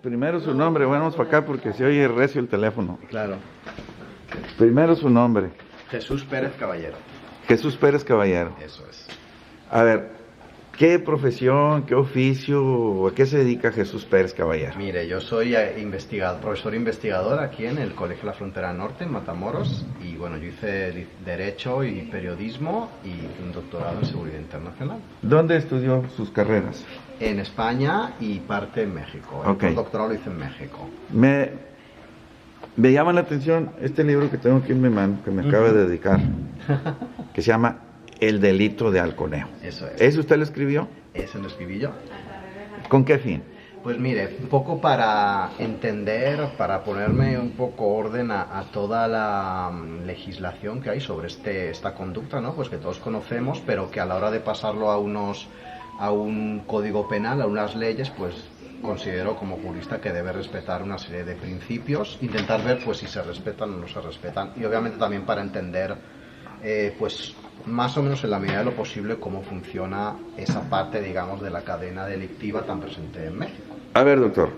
Primero su nombre, vamos para acá porque se oye recio el teléfono. Claro. Primero su nombre. Jesús Pérez Caballero. Jesús Pérez Caballero. Eso es. A ver, ¿qué profesión, qué oficio, a qué se dedica Jesús Pérez Caballero? Mire, yo soy profesor investigador aquí en el Colegio La Frontera Norte, en Matamoros, y bueno, yo hice Derecho y Periodismo y un doctorado en Seguridad Internacional. ¿Dónde estudió sus carreras? En España y parte en México. Okay. El doctorado lo hice en México. Me llama la atención este libro que tengo aquí en mi mano, que me acaba de dedicar, que se llama El delito de Halconeo. Eso es. ¿Eso usted lo escribió? Eso lo escribí yo. ¿Con qué fin? Pues mire, un poco para entender, para ponerme un poco orden a toda la legislación que hay sobre esta conducta, ¿no? Pues que todos conocemos, pero que a la hora de pasarlo a un código penal, a unas leyes, pues considero como jurista que debe respetar una serie de principios, intentar ver pues si se respetan o no se respetan, y obviamente también para entender pues más o menos en la medida de lo posible cómo funciona esa parte, digamos, de la cadena delictiva tan presente en México. A ver, doctor,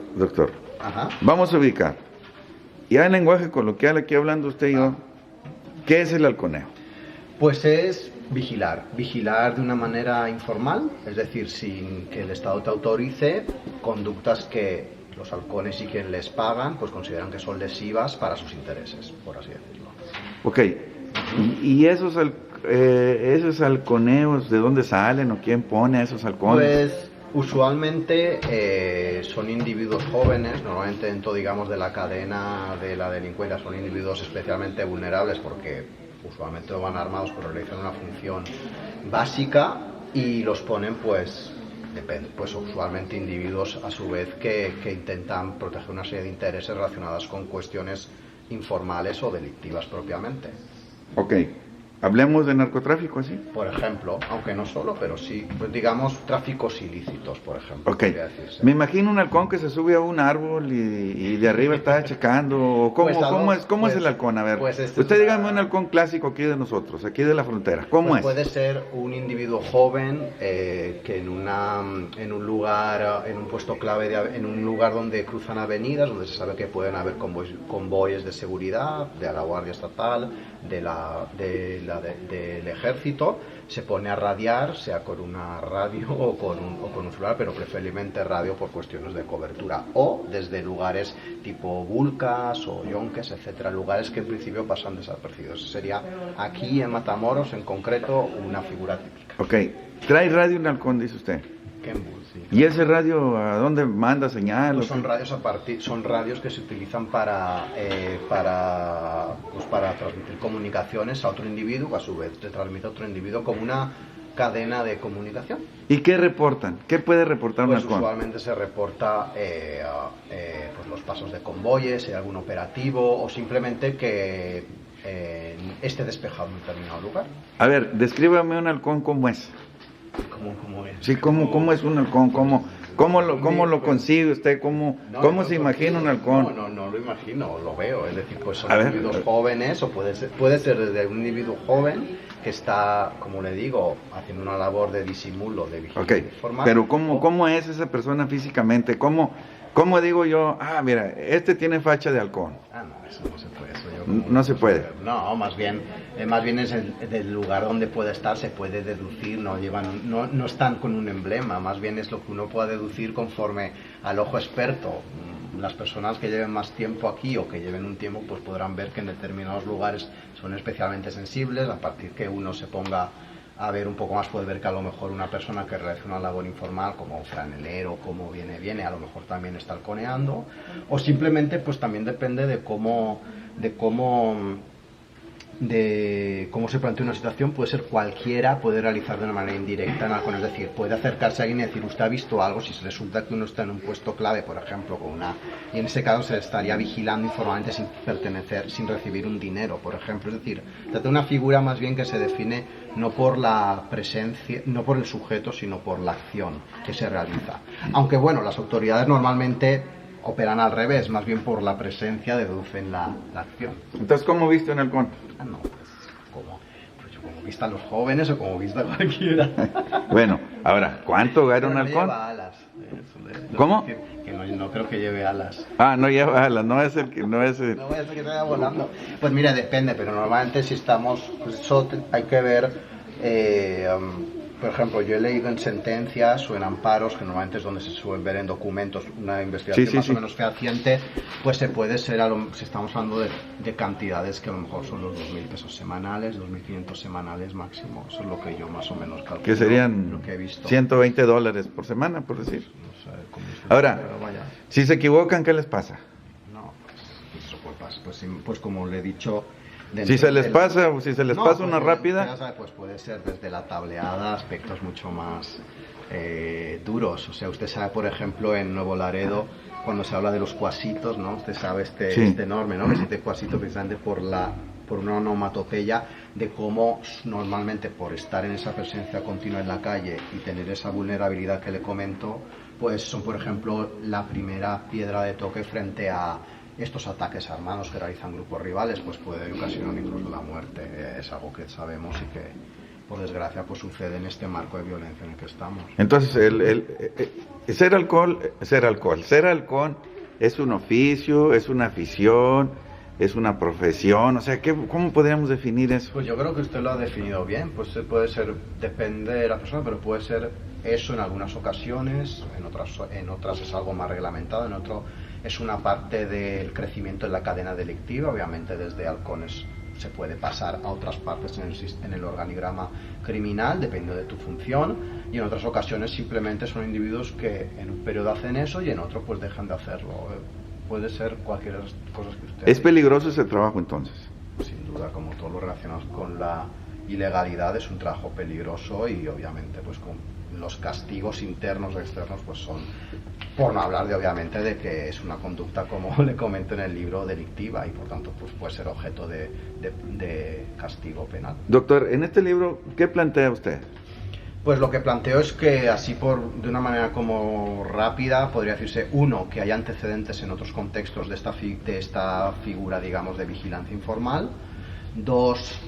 Ajá. vamos a ubicar, ya en lenguaje coloquial, aquí hablando usted y yo, ¿qué es el halconeo? Pues es vigilar de una manera informal, es decir, sin que el Estado te autorice, conductas que los halcones y quien les pagan pues consideran que son lesivas para sus intereses, por así decirlo. Ok, ¿y esos halconeos de dónde salen o quién pone a esos halcones? Pues usualmente son individuos jóvenes, normalmente dentro, digamos, de la cadena de la delincuencia son individuos especialmente vulnerables porque usualmente van armados, pero realizan una función básica y los ponen pues usualmente individuos a su vez que intentan proteger una serie de intereses relacionados con cuestiones informales o delictivas propiamente. Ok, hablemos de narcotráfico, ¿sí? Por ejemplo, aunque no solo, pero sí, pues digamos tráficos ilícitos, por ejemplo. Ok, me imagino un halcón que se sube a un árbol y de arriba está checando. ¿Cómo es el halcón? A ver, pues usted dígame un halcón clásico aquí de nosotros, aquí de la frontera. ¿Cómo pues es? Puede ser un individuo joven que en un lugar, en un puesto clave, en un lugar donde cruzan avenidas, donde se sabe que pueden haber convoyes de seguridad, de la Guardia Estatal, del ejército, se pone a radiar, sea con una radio o con un celular, pero preferiblemente radio por cuestiones de cobertura, o desde lugares tipo Vulcas o Yonques, etcétera, lugares que en principio pasan desapercibidos. Sería aquí en Matamoros en concreto una figura típica. Ok, trae radio un halcón, dice usted. Sí. ¿Y ese radio a dónde manda señal? Pues son radios que se utilizan para transmitir comunicaciones a otro individuo, que a su vez te transmite a otro individuo como una cadena de comunicación. ¿Y qué reportan? ¿Qué puede reportar un Pues halcón? usualmente se reporta pues los pasos de convoyes, si hay algún operativo o simplemente que esté despejado en un determinado lugar. A ver, descríbame un halcón como es. ¿Cómo es? Sí, ¿cómo es un halcón? ¿Cómo lo consigue usted? ¿Cómo se imagina un halcón? No lo imagino, lo veo. Es decir, pues son individuos jóvenes, o puede ser desde un individuo joven que está, como le digo, haciendo una labor de disimulo, de vigilancia informal. Pero ¿cómo es esa persona físicamente? ¿Cómo digo yo, mira, este tiene facha de halcón? No, eso no se puede. No se puede. No, más bien es del lugar donde puede estar, se puede deducir, no están con un emblema, más bien es lo que uno puede deducir conforme al ojo experto. Las personas que lleven más tiempo aquí o que lleven un tiempo pues podrán ver que en determinados lugares son especialmente sensibles. A partir que uno se ponga a ver un poco más, puede ver que a lo mejor una persona que realiza una labor informal como un franelero, como viene, a lo mejor también está halconeando, o simplemente pues también depende de cómo se plantea una situación. Puede ser cualquiera, puede realizar de una manera indirecta en halcón, es decir, puede acercarse a alguien y decir, usted ha visto algo, si resulta que uno está en un puesto clave, por ejemplo, y en ese caso se estaría vigilando informalmente sin recibir un dinero, por ejemplo. Es decir, trata de una figura más bien que se define no por la presencia, no por el sujeto, sino por la acción que se realiza. Aunque bueno, las autoridades normalmente operan al revés, más bien por la presencia deducen la acción. Entonces, ¿cómo viste un halcón? No, como vista a los jóvenes o como vista a cualquiera. Bueno, ahora, ¿cuánto gana un halcón? Lleva alas. ¿Cómo? Que no no creo que lleve alas. Ah, no lleva alas, no es el que, no es el... No voy a hacer que se vaya volando. Pues mira, depende, pero normalmente si estamos, pues eso hay que ver, por ejemplo, yo he leído en sentencias o en amparos, que normalmente es donde se suelen ver en documentos una investigación más o menos fehaciente, pues se puede ser, si estamos hablando de cantidades que a lo mejor son los 2.000 pesos semanales, 2.500 semanales máximo, eso es lo que yo más o menos calculo. Que serían lo que he visto. $120 por semana, por decir. No sé cómo se Ahora, pero vaya. si se equivocan, ¿qué les pasa? No, eso pues como le he dicho... Si se les pasa una rápida... Pues puede ser desde la tableada aspectos mucho más duros. O sea, usted sabe, por ejemplo, en Nuevo Laredo, cuando se habla de los cuasitos, ¿no? Usted sabe este enorme, ¿no? Que es cuasito precisamente por una onomatopeya de cómo normalmente por estar en esa presencia continua en la calle y tener esa vulnerabilidad que le comento, pues son, por ejemplo, la primera piedra de toque frente a estos ataques armados que realizan grupos rivales, pues puede ocasionar incluso la muerte. Es algo que sabemos y que, por desgracia, pues sucede en este marco de violencia en el que estamos. Entonces, ser halcón es un oficio, es una afición, es una profesión, o sea, ¿cómo podríamos definir eso? Pues yo creo que usted lo ha definido bien, pues puede ser, depende de la persona, pero puede ser eso en algunas ocasiones, en otras es algo más reglamentado, en otro es una parte del crecimiento en la cadena delictiva, obviamente desde halcones se puede pasar a otras partes en el organigrama criminal, dependiendo de tu función, y en otras ocasiones simplemente son individuos que en un periodo hacen eso y en otro pues dejan de hacerlo. Puede ser cualquier de las cosas que usted... ¿Es peligroso ese trabajo entonces? Sin duda, como todo lo relacionado con la ilegalidad, es un trabajo peligroso y obviamente pues con los castigos internos o externos pues son, por no hablar de obviamente de que es una conducta, como le comento en el libro, delictiva y por tanto pues puede ser objeto de castigo penal. Doctor, en este libro, ¿qué plantea usted? Pues lo que planteo es que así de una manera como rápida podría decirse, uno, que hay antecedentes en otros contextos de esta figura, digamos, de vigilancia informal. Dos,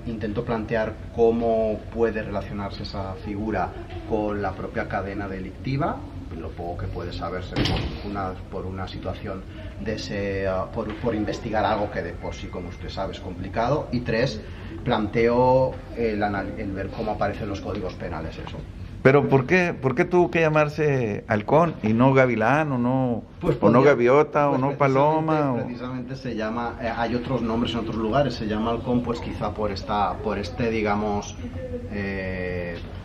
intento plantear cómo puede relacionarse esa figura con la propia cadena delictiva, lo poco que puede saberse por una situación por investigar algo que de por sí, como usted sabe, es complicado. Y tres, planteo el ver cómo aparecen los códigos penales eso. Pero ¿por qué tuvo que llamarse halcón y no gavilán o no, pues o no gaviota o no paloma? Precisamente se llama, hay otros nombres en otros lugares, se llama halcón pues quizá por este digamos,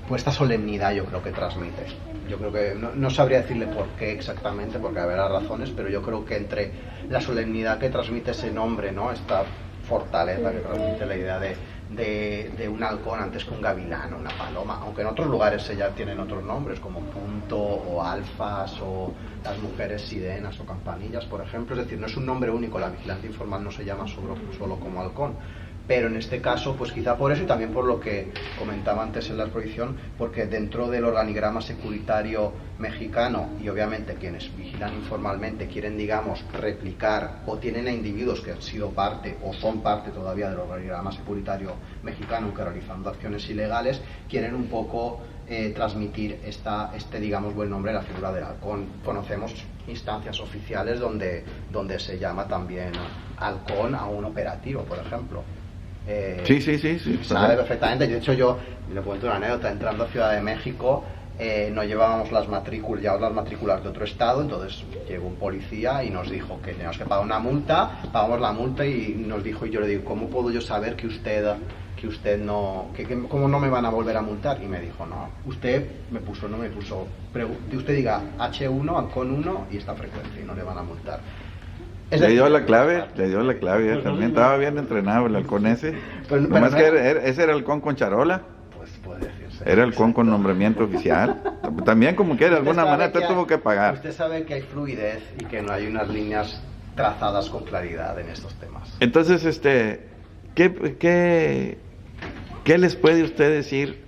por esta solemnidad yo creo que transmite. Yo creo que no sabría decirle por qué exactamente, porque habrá razones, pero yo creo que entre la solemnidad que transmite ese nombre, ¿no? Esta fortaleza que transmite la idea de un halcón antes que un gavilán o una paloma, aunque en otros lugares ya tienen otros nombres como punto o alfas o las mujeres sirenas o campanillas, por ejemplo. Es decir, no es un nombre único, la vigilancia informal no se llama solo como halcón, pero en este caso pues quizá por eso y también por lo que comentaba antes en la exposición, porque dentro del organigrama securitario mexicano y obviamente quienes vigilan informalmente quieren, digamos, replicar o tienen a individuos que han sido parte o son parte todavía del organigrama securitario mexicano que realizando acciones ilegales, quieren un poco transmitir digamos, buen nombre a la figura del halcón. Conocemos instancias oficiales donde se llama también halcón a un operativo, por ejemplo. Sí. Sabe perfectamente. De hecho, yo le cuento una anécdota. Entrando a Ciudad de México, no llevábamos las matrículas de otro estado, entonces llegó un policía y nos dijo que teníamos que pagar una multa. Pagamos la multa y nos dijo, y yo le digo, ¿cómo puedo yo saber que usted no, cómo no me van a volver a multar? Y me dijo, no, usted usted diga H1, halcón 1 y esta frecuencia y no le van a multar. Le dio la clave pues también, estaba bien entrenado el halcón ese. Nomás que ese era halcón con charola. Pues puede decirse. Era halcón con nombramiento oficial. También como que de alguna manera te tuvo que pagar. Usted sabe que hay fluidez y que no hay unas líneas trazadas con claridad en estos temas. Entonces, ¿qué les puede usted decir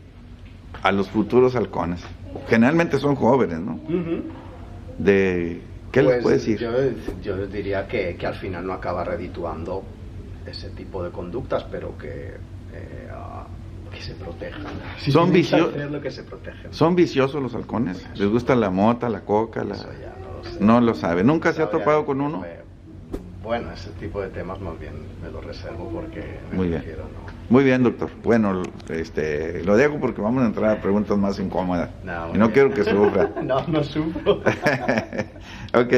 a los futuros halcones? Generalmente son jóvenes, ¿no? ¿Qué les puede decir? Yo diría que al final no acaba redituando ese tipo de conductas, pero que se protejan. ¿Son viciosos los halcones? ¿Les gusta la mota, la coca? Eso ya no No lo sabe. ¿Nunca se ha Todavía topado con uno? Bueno, ese tipo de temas más bien me lo reservo porque me Muy bien. prefiero no. Muy bien, doctor. Bueno, lo dejo porque vamos a entrar a preguntas más incómodas. No, Y no muy quiero bien. que sufra. No sufro. Ok.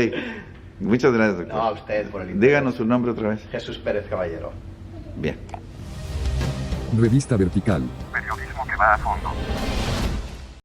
Muchas gracias, doctor. No, a usted por el interés. Díganos su nombre otra vez. Jesús Pérez Caballero. Bien. Revista Vertical. Periodismo que va a fondo.